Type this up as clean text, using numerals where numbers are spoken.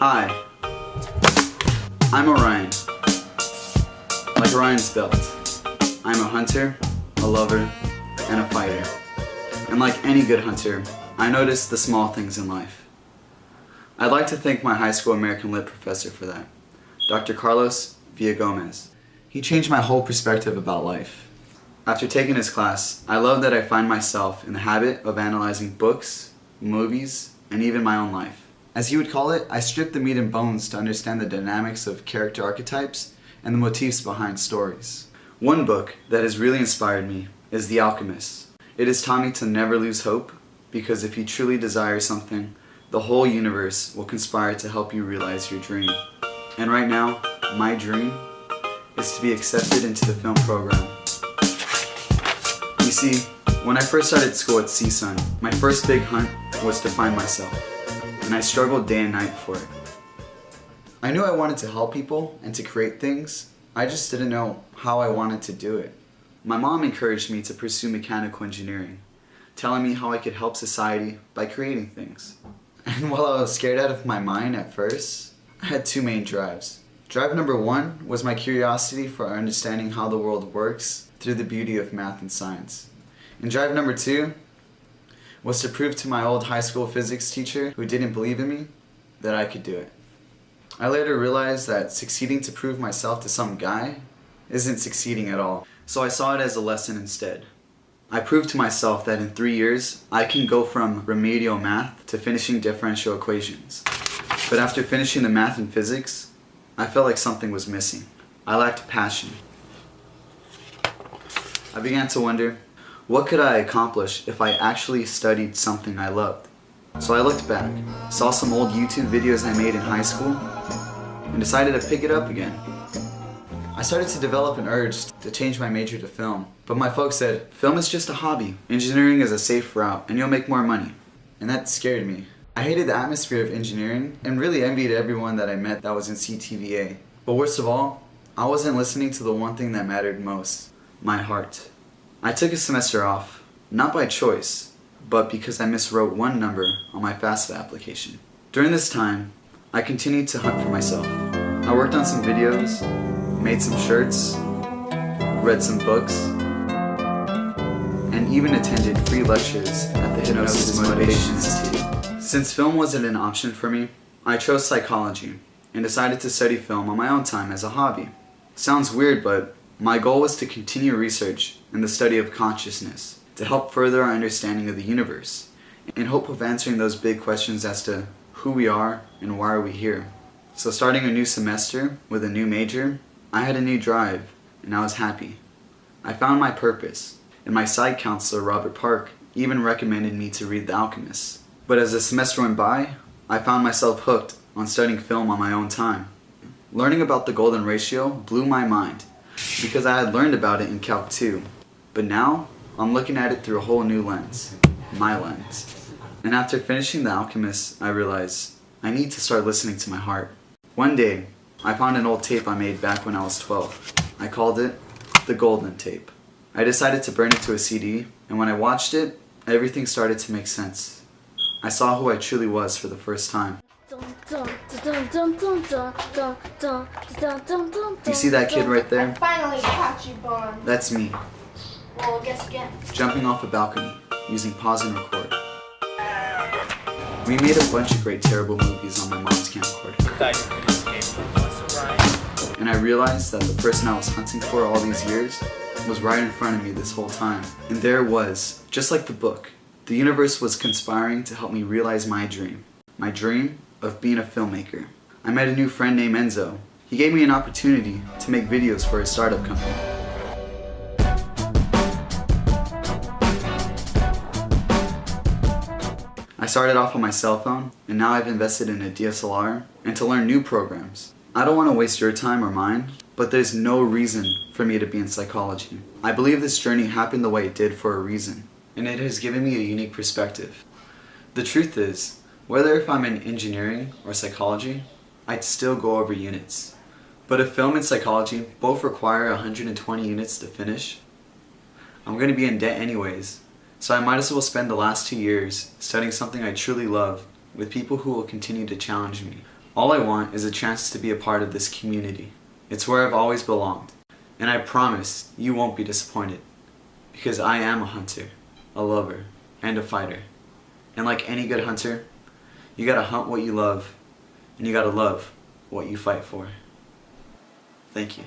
Hi, I'm Orion, like Orion's belt. I'm a hunter, a lover, and a fighter. And like any good hunter, I notice the small things in life. I'd like to thank my high school American Lit professor for that, Dr. Carlos Villagomez. He changed my whole perspective about life. After taking his class, I love that I find myself in the habit of analyzing books, movies, and even my own life. As he would call it, I strip the meat and bones to understand the dynamics of character archetypes and the motifs behind stories. One book that has really inspired me is The Alchemist. It has taught me to never lose hope, because if you truly desire something, the whole universe will conspire to help you realize your dream. And right now, my dream is to be accepted into the film program. You see, when I first started school at CSUN, my first big hunt was to find myself, and I struggled day and night for it. I knew I wanted to help people and to create things, I just didn't know how I wanted to do it. My mom encouraged me to pursue mechanical engineering, telling me how I could help society by creating things. And while I was scared out of my mind at first, I had two main drives. Drive number one was my curiosity for understanding how the world works through the beauty of math and science. And drive number two was to prove to my old high school physics teacher, who didn't believe in me, that I could do it. I later realized that succeeding to prove myself to some guy isn't succeeding at all, so I saw it as a lesson instead. I proved to myself that in 3 years, I can go from remedial math to finishing differential equations. But after finishing the math and physics, I felt like something was missing. I lacked passion. I began to wonder, what could I accomplish if I actually studied something I loved? So I looked back, saw some old YouTube videos I made in high school, and decided to pick it up again. I started to develop an urge to change my major to film, but my folks said, film is just a hobby, engineering is a safe route, and you'll make more money. And that scared me. I hated the atmosphere of engineering, and really envied everyone that I met that was in CTVA. But worst of all, I wasn't listening to the one thing that mattered most, my heart. I took a semester off, not by choice, but because I miswrote one number on my FAFSA application. During this time, I continued to hunt for myself. I worked on some videos, made some shirts, read some books, and even attended free lectures at the Hypnosis Motivation Institute. Since film wasn't an option for me, I chose psychology and decided to study film on my own time as a hobby. Sounds weird, but my goal was to continue research in the study of consciousness to help further our understanding of the universe, in hope of answering those big questions as to who we are and why are we here. So starting a new semester with a new major, I had a new drive and I was happy. I found my purpose, and my side counselor Robert Park even recommended me to read The Alchemist. But as the semester went by, I found myself hooked on studying film on my own time. Learning about the golden ratio blew my mind, because I had learned about it in Calc 2. But now, I'm looking at it through a whole new lens, my lens. And after finishing The Alchemist, I realized I need to start listening to my heart. One day, I found an old tape I made back when I was 12. I called it The Golden Tape. I decided to burn it to a CD, and when I watched it, everything started to make sense. I saw who I truly was for the first time. You see that kid right there? I finally caught you, Bond. That's me, Well, guess again. jumping off a balcony, using pause and record. We made a bunch of great terrible movies on my mom's camcorder. And I realized that the person I was hunting for all these years was right in front of me this whole time. And there it was, just like the book. The universe was conspiring to help me realize my dream of being a filmmaker. I met a new friend named Enzo. He gave me an opportunity to make videos for his startup company. I started off on my cell phone, and now I've invested in a DSLR and to learn new programs. I don't want to waste your time or mine, but there's no reason for me to be in psychology. I believe this journey happened the way it did for a reason, and it has given me a unique perspective. The truth is, whether if I'm in engineering or psychology, I'd still go over units. But if film and psychology both require 120 units to finish, I'm going to be in debt anyways, so I might as well spend the last 2 years studying something I truly love with people who will continue to challenge me. All I want is a chance to be a part of this community. It's where I've always belonged. And I promise you won't be disappointed. Because I am a hunter, a lover, and a fighter. And like any good hunter, you gotta hunt what you love, and you gotta love what you fight for. Thank you.